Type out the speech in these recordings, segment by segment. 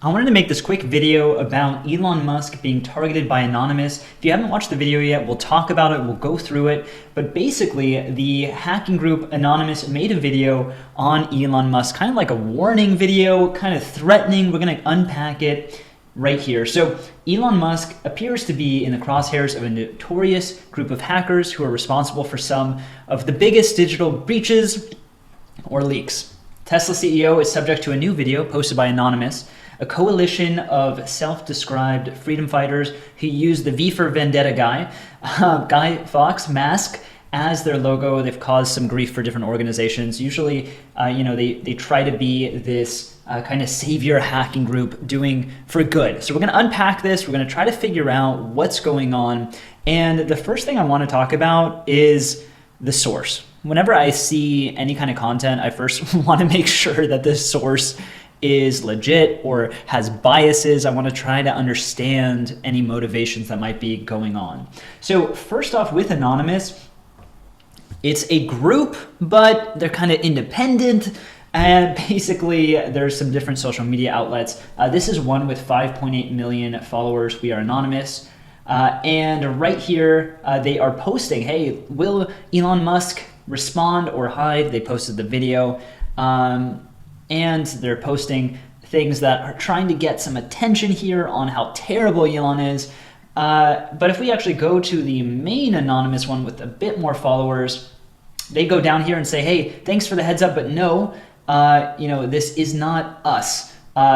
I wanted to make this quick video about Elon Musk being targeted by Anonymous. If you haven't watched the video yet, we'll talk about it, we'll go through it. But basically, the hacking group Anonymous made a video on Elon Musk, kind of like a warning video, kind of threatening. We're going to unpack it right here. So Elon Musk appears to be in the crosshairs of a notorious group of hackers who are responsible for some of the biggest digital breaches or leaks. Tesla CEO is subject to a new video posted by Anonymous, a coalition of self-described freedom fighters who use the V for Vendetta Guy Fawkes mask as their logo. They've caused some grief for different organizations. Usually, they try to be this kind of savior hacking group doing for good. So we're going to unpack this. We're going to try to figure out what's going on. And the first thing I want to talk about is the source. Whenever I see any kind of content, I first want to make sure that the source is legit or has biases. I want to try to understand any motivations that might be going on. So first off, with Anonymous, it's a group, but they're kind of independent. And basically, there's some different social media outlets. This is one with 5.8 million followers. We are Anonymous. And right here, they are posting, hey, will Elon Musk respond or hide? They posted the video. And they're posting things that are trying to get some attention here on how terrible Elon is. But if we actually go to the main Anonymous one with a bit more followers, they go down here and say, hey, thanks for the heads up, but no, this is not us.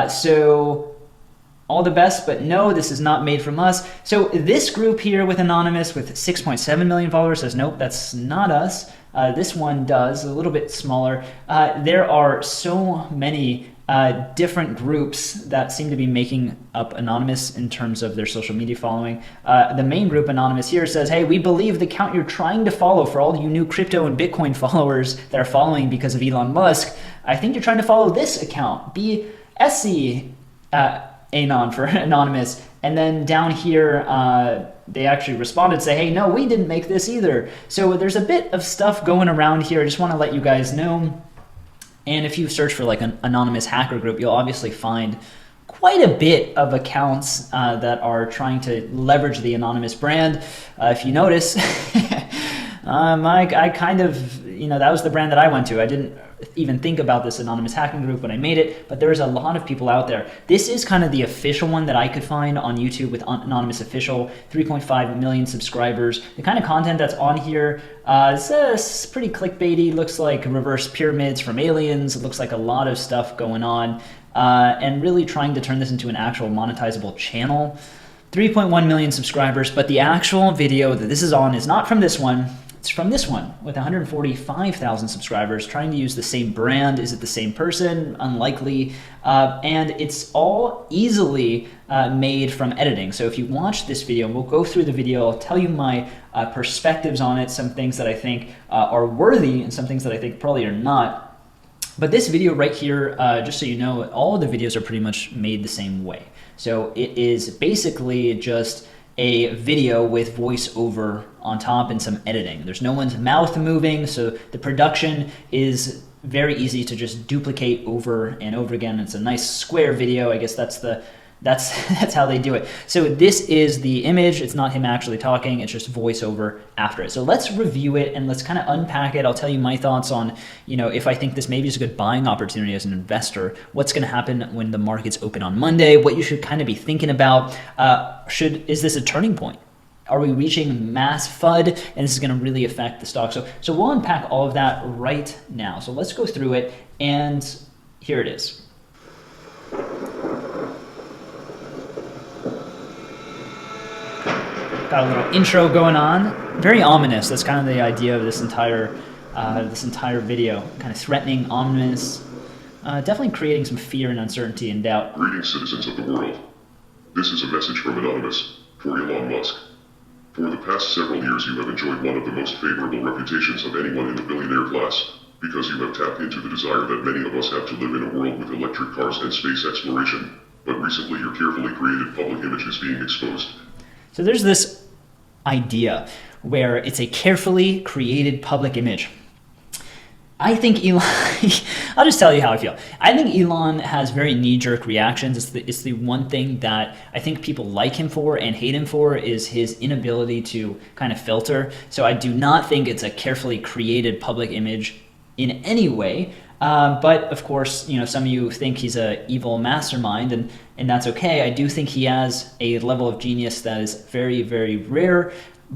So all the best, but no, this is not made from us. So this group here with Anonymous with 6.7 million followers says, nope, that's not us. This one does, a little bit smaller. There are so many different groups that seem to be making up Anonymous in terms of their social media following. The main group, Anonymous, here says, hey, we believe the count you're trying to follow for all you new crypto and Bitcoin followers that are following because of Elon Musk, I think you're trying to follow this account, BSC Anon for Anonymous. And then down here, they actually responded, say, hey, no, we didn't make this either. So there's a bit of stuff going around here. I just want to let you guys know. And if you search for like an anonymous hacker group, you'll obviously find quite a bit of accounts that are trying to leverage the Anonymous brand. If you notice, I kind of, that was the brand that I went to. I didn't even think about this anonymous hacking group when I made it, but there's a lot of people out there. This is kind of the official one that I could find on YouTube with Anonymous Official, 3.5 million subscribers. The kind of content that's on here is pretty clickbaity, looks like reverse pyramids from aliens. It looks like a lot of stuff going on, and really trying to turn this into an actual monetizable channel. 3.1 million subscribers, but the actual video that this is on is not from this one. It's from this one with 145,000 subscribers, trying to use the same brand. Is it the same person? Unlikely. And it's all easily made from editing. So if you watch this video, we'll go through the video, I'll tell you my perspectives on it, some things that I think are worthy and some things that I think probably are not. But this video right here, just so you know, all of the videos are pretty much made the same way. So it is basically just a video with voiceover on top and some editing. There's no one's mouth moving, so the production is very easy to just duplicate over and over again. It's a nice square video. I guess that's how they do it. So this is the image. It's not him actually talking. It's just voiceover after it. So let's review it and let's kind of unpack it. I'll tell you my thoughts on, if I think this maybe is a good buying opportunity as an investor, what's going to happen when the markets open on Monday, what you should kind of be thinking about. Is this a turning point? Are we reaching mass FUD? And this is going to really affect the stock. So we'll unpack all of that right now. So let's go through it. And here it is. Got a little intro going on. Very ominous. That's kind of the idea of this entire video. Kind of threatening, ominous, definitely creating some fear and uncertainty and doubt. Greetings, citizens of the world. This is a message from Anonymous for Elon Musk. For the past several years, you have enjoyed one of the most favorable reputations of anyone in the billionaire class, because you have tapped into the desire that many of us have to live in a world with electric cars and space exploration. But recently, your carefully created public image is being exposed. So there's this idea where it's a carefully created public image. I think Elon, I'll just tell you how I feel. I think Elon has very knee-jerk reactions. It's the one thing that I think people like him for and hate him for is his inability to kind of filter. So I do not think it's a carefully created public image in any way. But of course, some of you think he's a evil mastermind, and that's okay. I do think he has a level of genius that is very, very rare.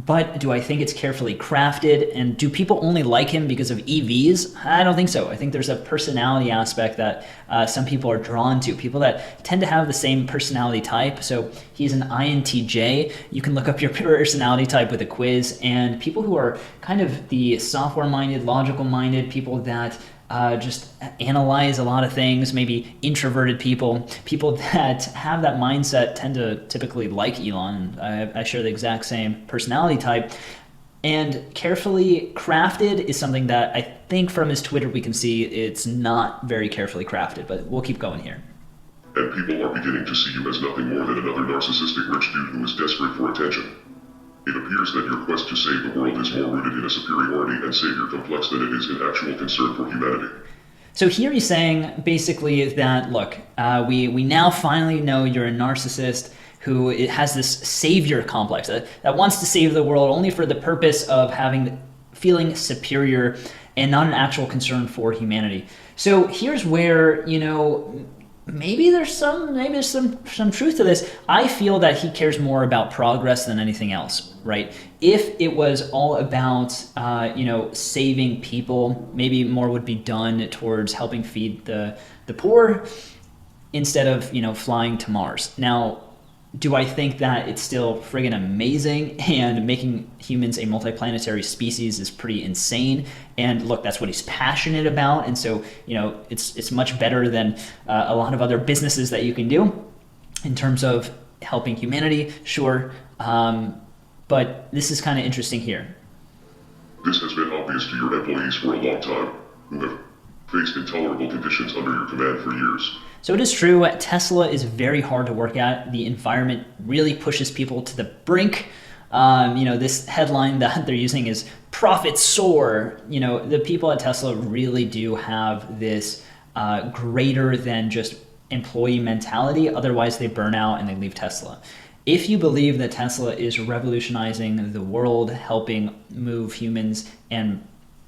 But do I think it's carefully crafted? And do people only like him because of EVs? I don't think so. I think there's a personality aspect that some people are drawn to, people that tend to have the same personality type. So he's an INTJ. You can look up your personality type with a quiz. And people who are kind of the software-minded, logical-minded, people that just analyze a lot of things, maybe introverted people that have that mindset tend to typically like Elon. I share the exact same personality type. And carefully crafted is something that I think from his Twitter we can see it's not very carefully crafted, but we'll keep going here. And people are beginning to see you as nothing more than another narcissistic rich dude who is desperate for attention. It appears that your quest to save the world is more rooted in a superiority and savior complex than it is in actual concern for humanity. So here he's saying basically that, look, we now finally know you're a narcissist who has this savior complex that wants to save the world only for the purpose of feeling superior and not an actual concern for humanity. So here's where, maybe there's some truth to this. I feel that he cares more about progress than anything else, right? If it was all about, saving people, maybe more would be done towards helping feed the poor instead of, flying to Mars. Now, do I think that it's still friggin' amazing and making humans a multiplanetary species is pretty insane? And look, that's what he's passionate about. And so, it's much better than a lot of other businesses that you can do in terms of helping humanity, sure. But this is kind of interesting here. This has been obvious to your employees for a long time, who have faced intolerable conditions under your command for years. So it is true, Tesla is very hard to work at. The environment really pushes people to the brink. This headline that they're using is "Profits Soar." The people at Tesla really do have this greater than just employee mentality. Otherwise, they burn out and they leave Tesla. If you believe that Tesla is revolutionizing the world, helping move humans and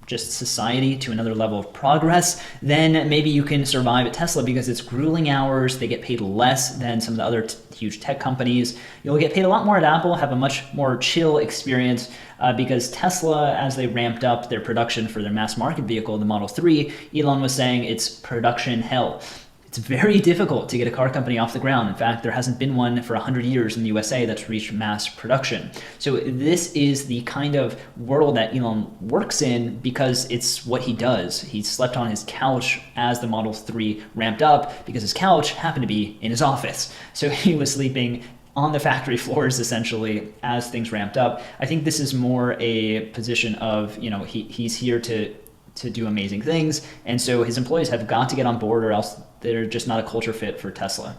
just society to another level of progress, then maybe you can survive at Tesla because it's grueling hours. They get paid less than some of the other huge tech companies. You'll get paid a lot more at Apple, have a much more chill experience because Tesla, as they ramped up their production for their mass market vehicle, the Model 3, Elon was saying it's production hell. It's very difficult to get a car company off the ground. In fact, there hasn't been one for 100 years in the USA that's reached mass production. So this is the kind of world that Elon works in because it's what he does. He slept on his couch as the Model 3 ramped up because his couch happened to be in his office. So he was sleeping on the factory floors essentially as things ramped up. I think this is more a position of, he's here to do amazing things. And so his employees have got to get on board or else they're just not a culture fit for Tesla.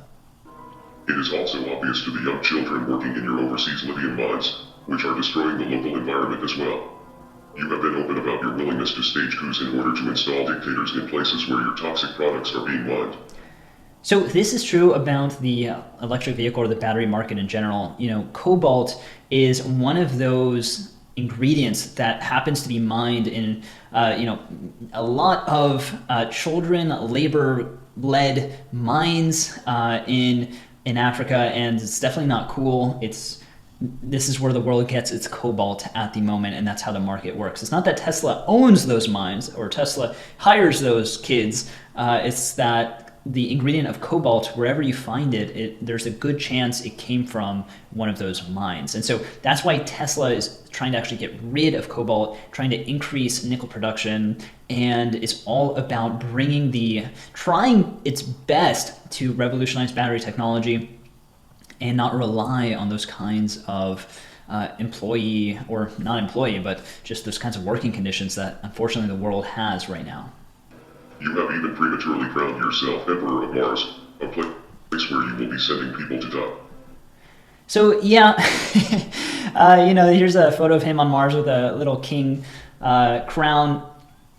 It is also obvious to the young children working in your overseas lithium mines, which are destroying the local environment as well. You have been open about your willingness to stage coups in order to install dictators in places where your toxic products are being mined. So this is true about the electric vehicle or the battery market in general. Cobalt is one of those ingredients that happens to be mined in a lot of children labor-led mines in Africa, and it's definitely not cool. This is where the world gets its cobalt at the moment, and that's how the market works. It's not that Tesla owns those mines or Tesla hires those kids. It's that the ingredient of cobalt, wherever you find it, there's a good chance it came from one of those mines. And so that's why Tesla is trying to actually get rid of cobalt, trying to increase nickel production, and it's all about trying its best to revolutionize battery technology and not rely on those kinds of employee, or not employee, but just those kinds of working conditions that unfortunately the world has right now. You have even prematurely crowned yourself Emperor of Mars, a place where you will be sending people to die. So yeah, here's a photo of him on Mars with a little king crown.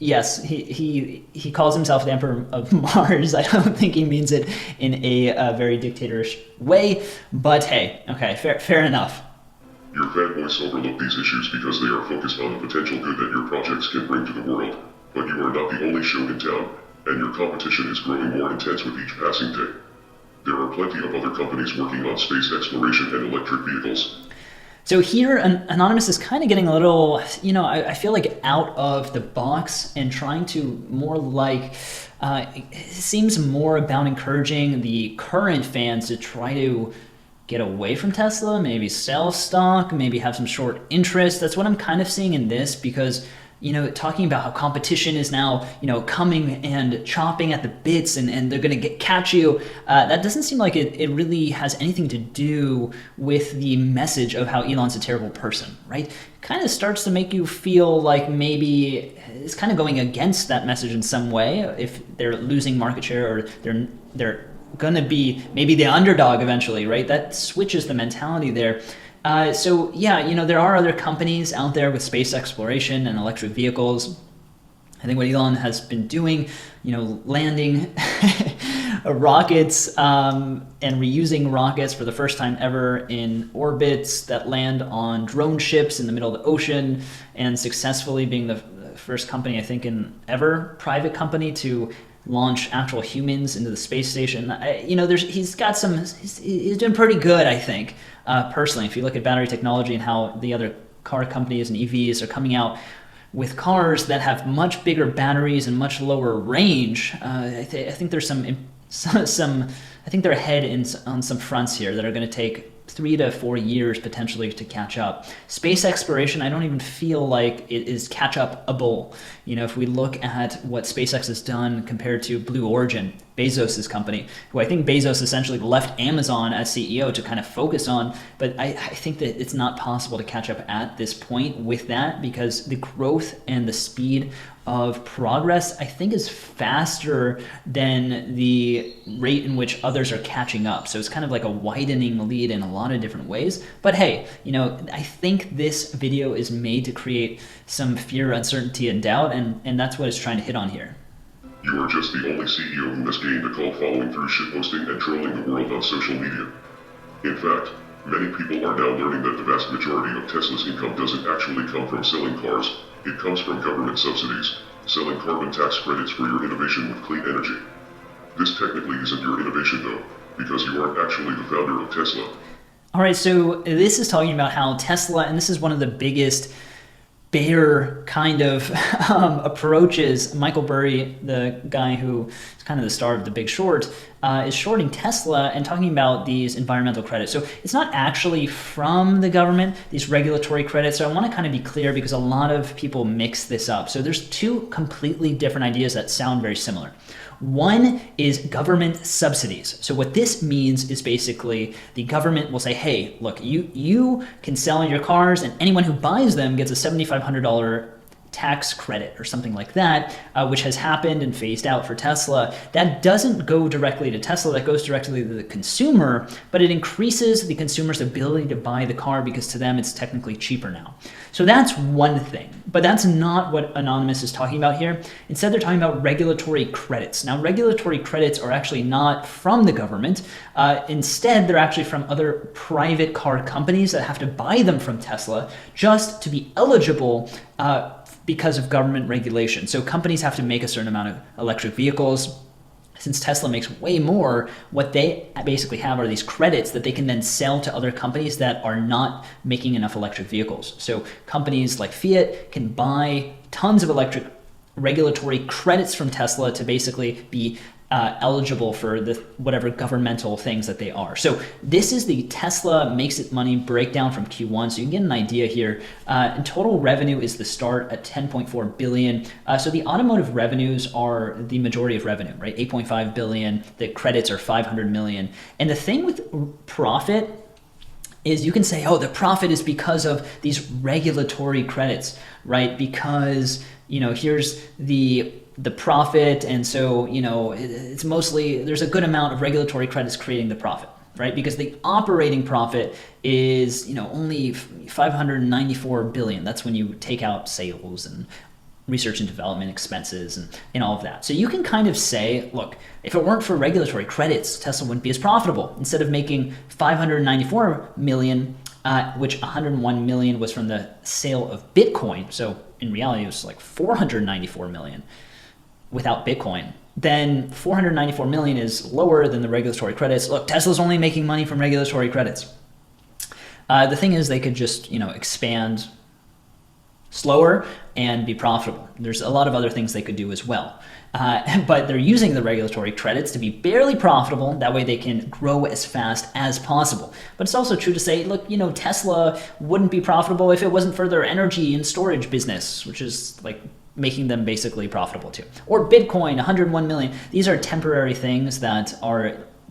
Yes, he calls himself the Emperor of Mars. I don't think he means it in a very dictatorish way, but hey, okay, fair enough. Your fanboys overlook these issues because they are focused on the potential good that your projects can bring to the world. But you are not the only show in town, and your competition is growing more intense with each passing day. There are plenty of other companies working on space exploration and electric vehicles. So here, Anonymous is kind of getting a little, I feel like out of the box and trying to more like, it seems more about encouraging the current fans to try to get away from Tesla, maybe sell stock, maybe have some short interest. That's what I'm kind of seeing in this because, talking about how competition is now, coming and chopping at the bits and they're going to catch you. That doesn't seem like it really has anything to do with the message of how Elon's a terrible person, right? Kind of starts to make you feel like maybe it's kind of going against that message in some way if they're losing market share or they're going to be maybe the underdog eventually, right? That switches the mentality there. So yeah, there are other companies out there with space exploration and electric vehicles. I think what Elon has been doing, landing rockets and reusing rockets for the first time ever in orbits that land on drone ships in the middle of the ocean and successfully being the first company, I think, in ever private company to launch actual humans into the space station. He's doing pretty good, I think, personally. If you look at battery technology and how the other car companies and EVs are coming out with cars that have much bigger batteries and much lower range, I think there's some. I think they're ahead on some fronts here that are going to take 3 to 4 years potentially to catch up. Space exploration, I don't even feel like it is catch-upable. If we look at what SpaceX has done compared to Blue Origin, Bezos' company, who I think Bezos essentially left Amazon as CEO to kind of focus on, but I think that it's not possible to catch up at this point with that because the growth and the speed of progress, I think, is faster than the rate in which others are catching up. So it's kind of like a widening lead in a lot of different ways. But hey, I think this video is made to create some fear, uncertainty, and doubt, and that's what it's trying to hit on here. You are just the only CEO who has gained a cult following through shitposting and trolling the world on social media. In fact, many people are now learning that the vast majority of Tesla's income doesn't actually come from selling cars. It comes from government subsidies, selling carbon tax credits for your innovation with clean energy. This technically isn't your innovation though, because you aren't actually the founder of Tesla. All right, so this is talking about how Tesla, and this is one of the biggest bear kind of approaches. Michael Burry, the guy who is kind of the star of The Big Short, is shorting Tesla and talking about these environmental credits. So it's not actually from the government, these regulatory credits. So I want to kind of be clear because a lot of people mix this up. So there's two completely different ideas that sound very similar. One is government subsidies. So what this means is basically the government will say, hey, look, you can sell your cars and anyone who buys them gets a $7,500 tax credit or something like that, which has happened and phased out for Tesla. That doesn't go directly to Tesla, that goes directly to the consumer, but it increases the consumer's ability to buy the car because to them it's technically cheaper now. So that's one thing, but that's not what Anonymous is talking about here. Instead, they're talking about regulatory credits. Now, regulatory credits are actually not from the government. Instead, they're actually from other private car companies that have to buy them from Tesla just to be eligible because of government regulation. So companies have to make a certain amount of electric vehicles. Since Tesla makes way more, what they basically have are these credits that they can then sell to other companies that are not making enough electric vehicles. So companies like Fiat can buy tons of electric regulatory credits from Tesla to basically be eligible for the whatever governmental things that they are. So this is the Tesla Makes It Money breakdown from Q1. So you can get an idea here. And total revenue is the start at 10.4 billion. So the automotive revenues are the majority of revenue, right? 8.5 billion. The credits are 500 million. And the thing with profit is you can say, oh, the profit is because of these regulatory credits, right? Because, here's the profit, and so it's mostly there's a good amount of regulatory credits creating the profit, right? Because the operating profit is only 594 billion. That's when you take out sales and research and development expenses and all of that. So you can kind of say, look, if it weren't for regulatory credits, Tesla wouldn't be as profitable. Instead of making 594 million, which 101 million was from the sale of Bitcoin. So in reality, it was like 494 million without Bitcoin. Then 494 million is lower than the regulatory credits. Look, Tesla's only making money from regulatory credits. The thing is, they could just, expand slower and be profitable. There's a lot of other things they could do as well. But they're using the regulatory credits to be barely profitable. That way they can grow as fast as possible. But it's also true to say, look, Tesla wouldn't be profitable if it wasn't for their energy and storage business, which is like making them basically profitable too. Or Bitcoin, 101 million. These are temporary things that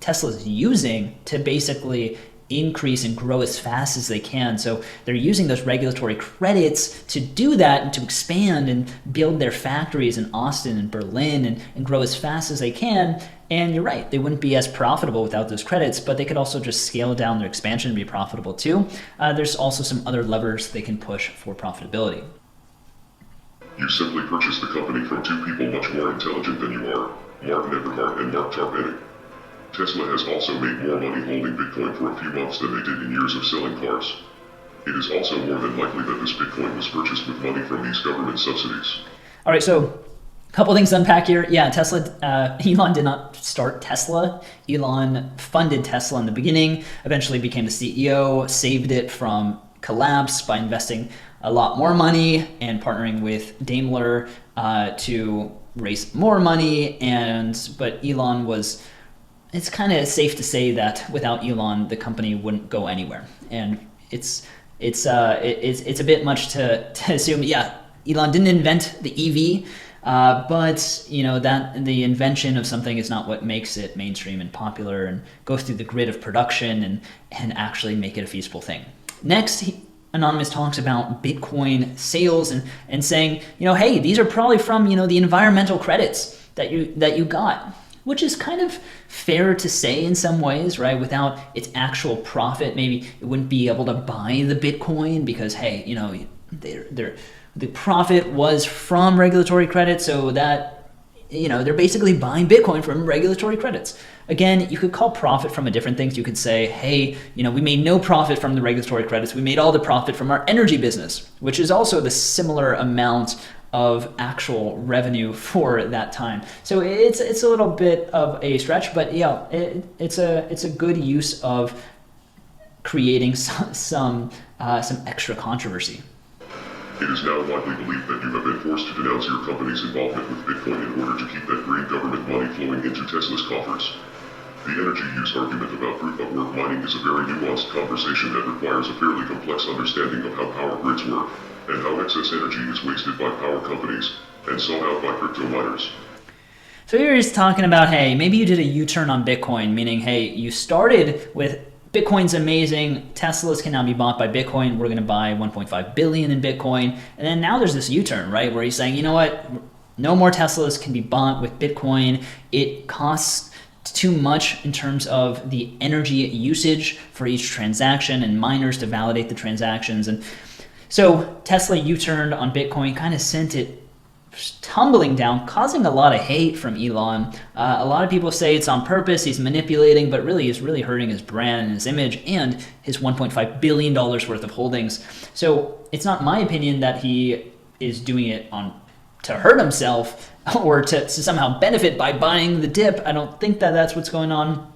Tesla's using to basically increase and grow as fast as they can. So they're using those regulatory credits to do that and to expand and build their factories in Austin and Berlin and grow as fast as they can. And you're right, they wouldn't be as profitable without those credits, but they could also just scale down their expansion and be profitable too. There's also some other levers they can push for profitability. You simply purchased the company from two people much more intelligent than you are, Mark Neverhart and Mark Tarpenning. Tesla has also made more money holding Bitcoin for a few months than they did in years of selling cars. It is also more than likely that this Bitcoin was purchased with money from these government subsidies. All right, so a couple things to unpack here. Yeah, Elon did not start Tesla. Elon funded Tesla in the beginning, eventually became the CEO, saved it from collapse by investing a lot more money and partnering with Daimler to raise more money. But Elon was... It's kind of safe to say that without Elon, the company wouldn't go anywhere. And it's a bit much to assume. Yeah, Elon didn't invent the EV, but that the invention of something is not what makes it mainstream and popular and go through the grid of production and actually make it a feasible thing. Next, Anonymous talks about Bitcoin sales and saying, hey, these are probably from the environmental credits that you got. Which is kind of fair to say in some ways, right? Without its actual profit, maybe it wouldn't be able to buy the Bitcoin because, hey, the profit was from regulatory credits, so that, they're basically buying Bitcoin from regulatory credits. Again, you could call profit from a different things. You could say, hey, we made no profit from the regulatory credits. We made all the profit from our energy business, which is also the similar amount of actual revenue for that time. So it's a little bit of a stretch, but yeah, it's a good use of creating some extra controversy. It is now widely believed that you have been forced to denounce your company's involvement with Bitcoin in order to keep that green government money flowing into Tesla's coffers. The energy use argument about proof-of-work mining is a very nuanced conversation that requires a fairly complex understanding of how power grids work and how excess energy is wasted by power companies and sought out by crypto miners. So here he's talking about, hey, maybe you did a U-turn on Bitcoin, meaning, hey, you started with Bitcoin's amazing, Teslas can now be bought by Bitcoin, we're going to buy 1.5 billion in Bitcoin, and then now there's this U-turn, right, where he's saying, you know what, no more Teslas can be bought with Bitcoin, it costs too much in terms of the energy usage for each transaction and miners to validate the transactions. And so Tesla U-turned on Bitcoin, kind of sent it tumbling down, causing a lot of hate from Elon. A lot of people say it's on purpose, he's manipulating, but really is really hurting his brand and his image and his $1.5 billion worth of holdings. So it's not my opinion that he is doing it to hurt himself or to somehow benefit by buying the dip. I don't think that that's what's going on.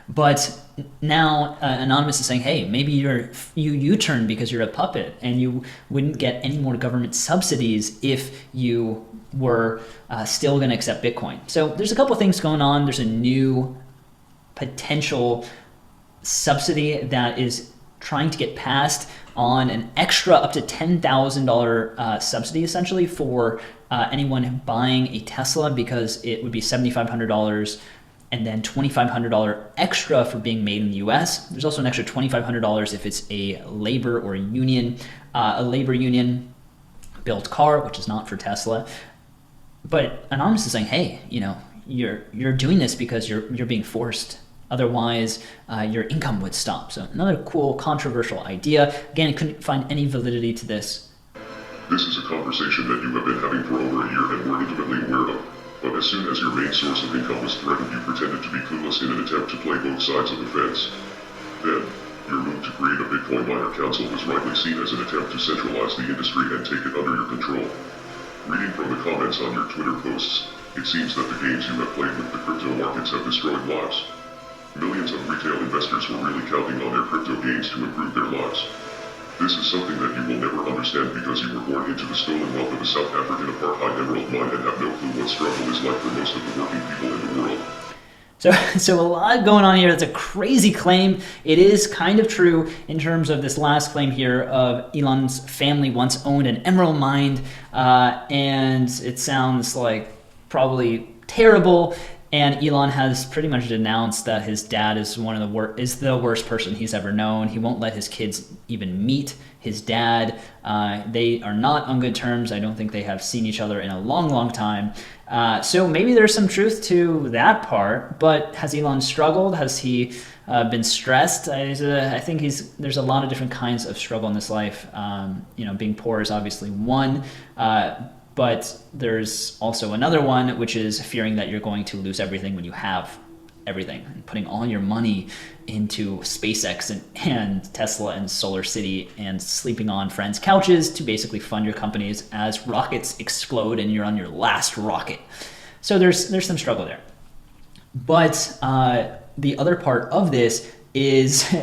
But now Anonymous is saying, hey, maybe you turn because you're a puppet and you wouldn't get any more government subsidies if you were still going to accept Bitcoin. So there's a couple things going on. There's a new potential subsidy that is trying to get passed on an extra up to $10,000 subsidy essentially for anyone buying a Tesla, because it would be $7,500 and then $2,500 extra for being made in the US. There's also an extra $2,500 if it's a labor union built car, which is not for Tesla. But Anonymous is saying, hey, you're doing this because you're being forced. Otherwise, your income would stop. So another cool, controversial idea. Again, I couldn't find any validity to this. This is a conversation that you have been having for over a year and were intimately aware of. But as soon as your main source of income was threatened, you pretended to be clueless in an attempt to play both sides of the fence. Then, your move to create a Bitcoin miner council was rightly seen as an attempt to centralize the industry and take it under your control. Reading from the comments on your Twitter posts, it seems that the games you have played with the crypto markets have destroyed lives. Millions of retail investors were really counting on their crypto gains to improve their lives. This is something that you will never understand because you were born into the stolen wealth of a South African apartheid emerald mine and have no clue what struggle is like for most of the working people in the world. So a lot going on here. That's a crazy claim. It is kind of true in terms of this last claim here of Elon's family once owned an emerald mine, and it sounds like probably terrible. And Elon has pretty much denounced that his dad is the worst person he's ever known. He won't let his kids even meet his dad. They are not on good terms. I don't think they have seen each other in a long, long time. So maybe there's some truth to that part. But has Elon struggled? Has he been stressed? I think there's a lot of different kinds of struggle in this life. Being poor is obviously one. But there's also another one, which is fearing that you're going to lose everything when you have everything, and putting all your money into SpaceX and Tesla and Solar City and sleeping on friends' couches to basically fund your companies as rockets explode and you're on your last rocket. So there's some struggle there. But the other part of this is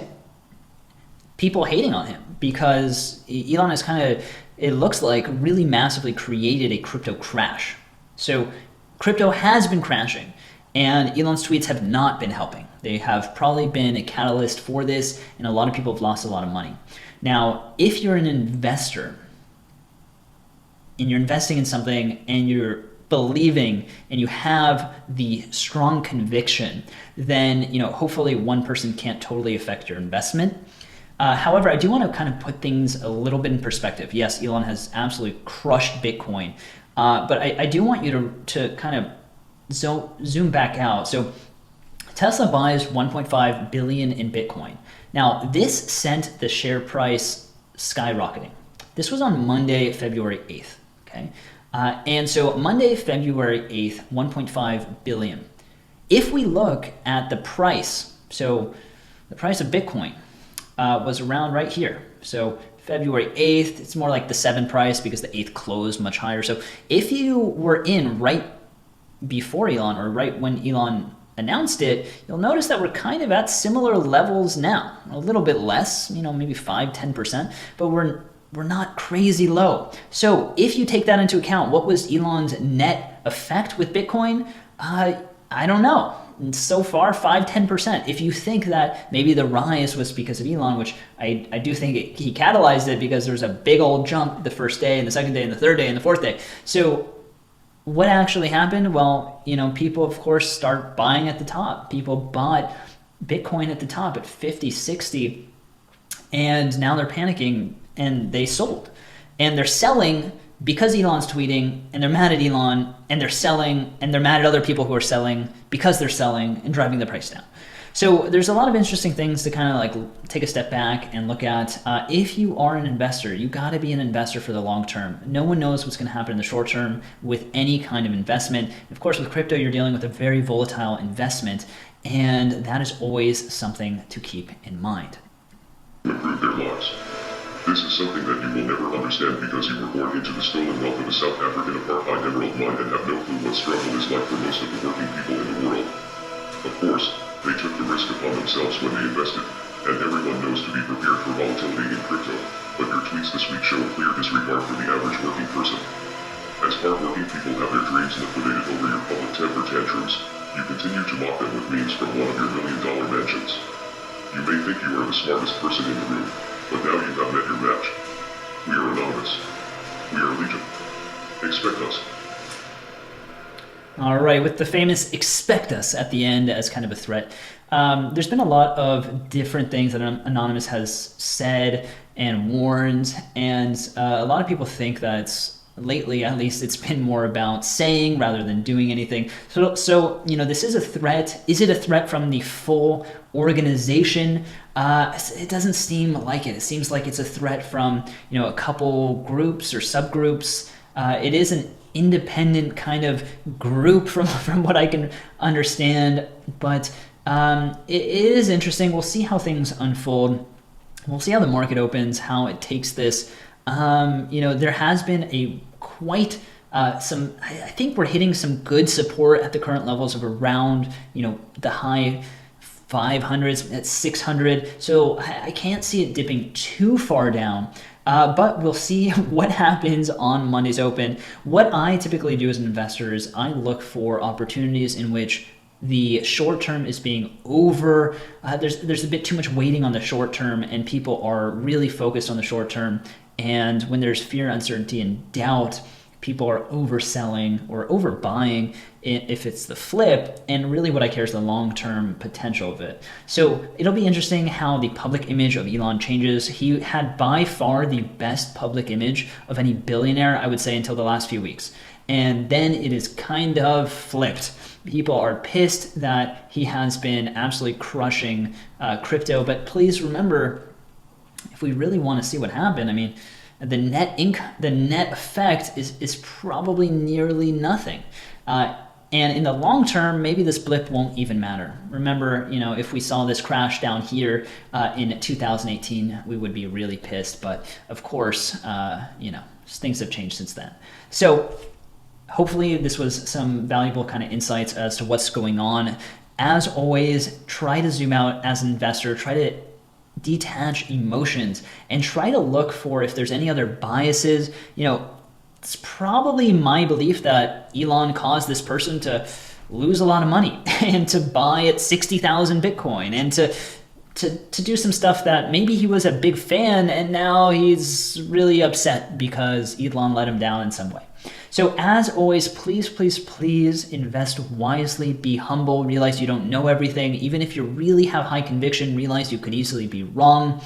people hating on him because Elon is kind of, it looks like, really massively created a crypto crash. So crypto has been crashing, and Elon's tweets have not been helping. They have probably been a catalyst for this, and a lot of people have lost a lot of money. Now, if you're an investor, and you're investing in something, and you're believing, and you have the strong conviction, then hopefully one person can't totally affect your investment. However, I do want to kind of put things a little bit in perspective. Yes, Elon has absolutely crushed Bitcoin, but I do want you to kind of zoom back out. So Tesla buys 1.5 billion in Bitcoin. Now, this sent the share price skyrocketing. This was on Monday, February 8th. Okay, and so Monday, February 8th, 1.5 billion. If we look at the price, so the price of Bitcoin was around right here. So February 8th, it's more like the 7 price because the 8th closed much higher. So if you were in right before Elon or right when Elon announced it, you'll notice that we're kind of at similar levels now. A little bit less, maybe 5-10%, but we're not crazy low. So if you take that into account, what was Elon's net effect with Bitcoin? I don't know. So far, 5-10%. If you think that maybe the rise was because of Elon, which I do think he catalyzed it because there was a big old jump the first day and the second day and the third day and the fourth day. So what actually happened? Well, people, of course, start buying at the top. People bought Bitcoin at the top at 50, 60, and now they're panicking and they sold. And they're selling because Elon's tweeting, and they're mad at Elon, and they're selling, and they're mad at other people who are selling because they're selling and driving the price down. So there's a lot of interesting things to kind of like take a step back and look at. If you are an investor, you got to be an investor for the long term. No one knows what's going to happen in the short term with any kind of investment. Of course, with crypto, you're dealing with a very volatile investment, and that is always something to keep in mind. Improve their lives. This is something that you will never understand because you were born into the stolen wealth of a South African apartheid emerald mine and have no clue what struggle is like for most of the working people in the world. Of course, they took the risk upon themselves when they invested, and everyone knows to be prepared for volatility in crypto, but your tweets this week show a clear disregard for the average working person. As hardworking people have their dreams liquidated over your public temper tantrums, you continue to mock them with memes from one of your $1 million mansions. You may think you are the smartest person in the room, but now you have met your match. We are anonymous. We are legion. Expect us. All right, with the famous "expect us" at the end as kind of a threat. There's been a lot of different things that Anonymous has said and warned, and a lot of people think that it's lately, at least, it's been more about saying rather than doing anything. So this is a threat. Is it a threat from the full organization? It doesn't seem like it. It seems like it's a threat from a couple groups or subgroups. It is an independent kind of group from what I can understand, but it is interesting. We'll see how things unfold. We'll see how the market opens, how it takes this. There has been I think we're hitting some good support at the current levels of around, the high 500s at 600. So I can't see it dipping too far down. But we'll see what happens on Monday's open. What I typically do as an investor is I look for opportunities in which the short term is being over. There's a bit too much waiting on the short term, and people are really focused on the short term. And when there's fear, uncertainty, and doubt, people are overselling or overbuying if it's the flip. And really what I care is the long-term potential of it. So it'll be interesting how the public image of Elon changes. He had by far the best public image of any billionaire, I would say, until the last few weeks. And then it is kind of flipped. People are pissed that he has been absolutely crushing crypto. But please remember, if we really want to see what happened, I mean, the net effect is probably nearly nothing. And in the long term, maybe this blip won't even matter. Remember, if we saw this crash down here in 2018, we would be really pissed. But of course, things have changed since then. So hopefully this was some valuable kind of insights as to what's going on. As always, try to zoom out as an investor. Try to detach emotions and try to look for if there's any other biases. It's probably my belief that Elon caused this person to lose a lot of money and to buy at 60,000 Bitcoin and to do some stuff that maybe he was a big fan and now he's really upset because Elon let him down in some way. So as always, please, please, please invest wisely, be humble, realize you don't know everything. Even if you really have high conviction, realize you could easily be wrong.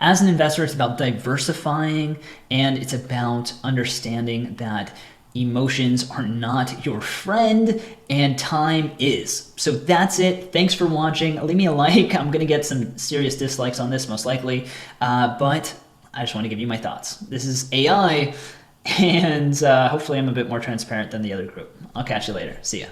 As an investor, it's about diversifying, and it's about understanding that emotions are not your friend and time is. So that's it. Thanks for watching. Leave me a like. I'm going to get some serious dislikes on this most likely, but I just want to give you my thoughts. This is AI, and hopefully I'm a bit more transparent than the other group. I'll catch you later. See ya.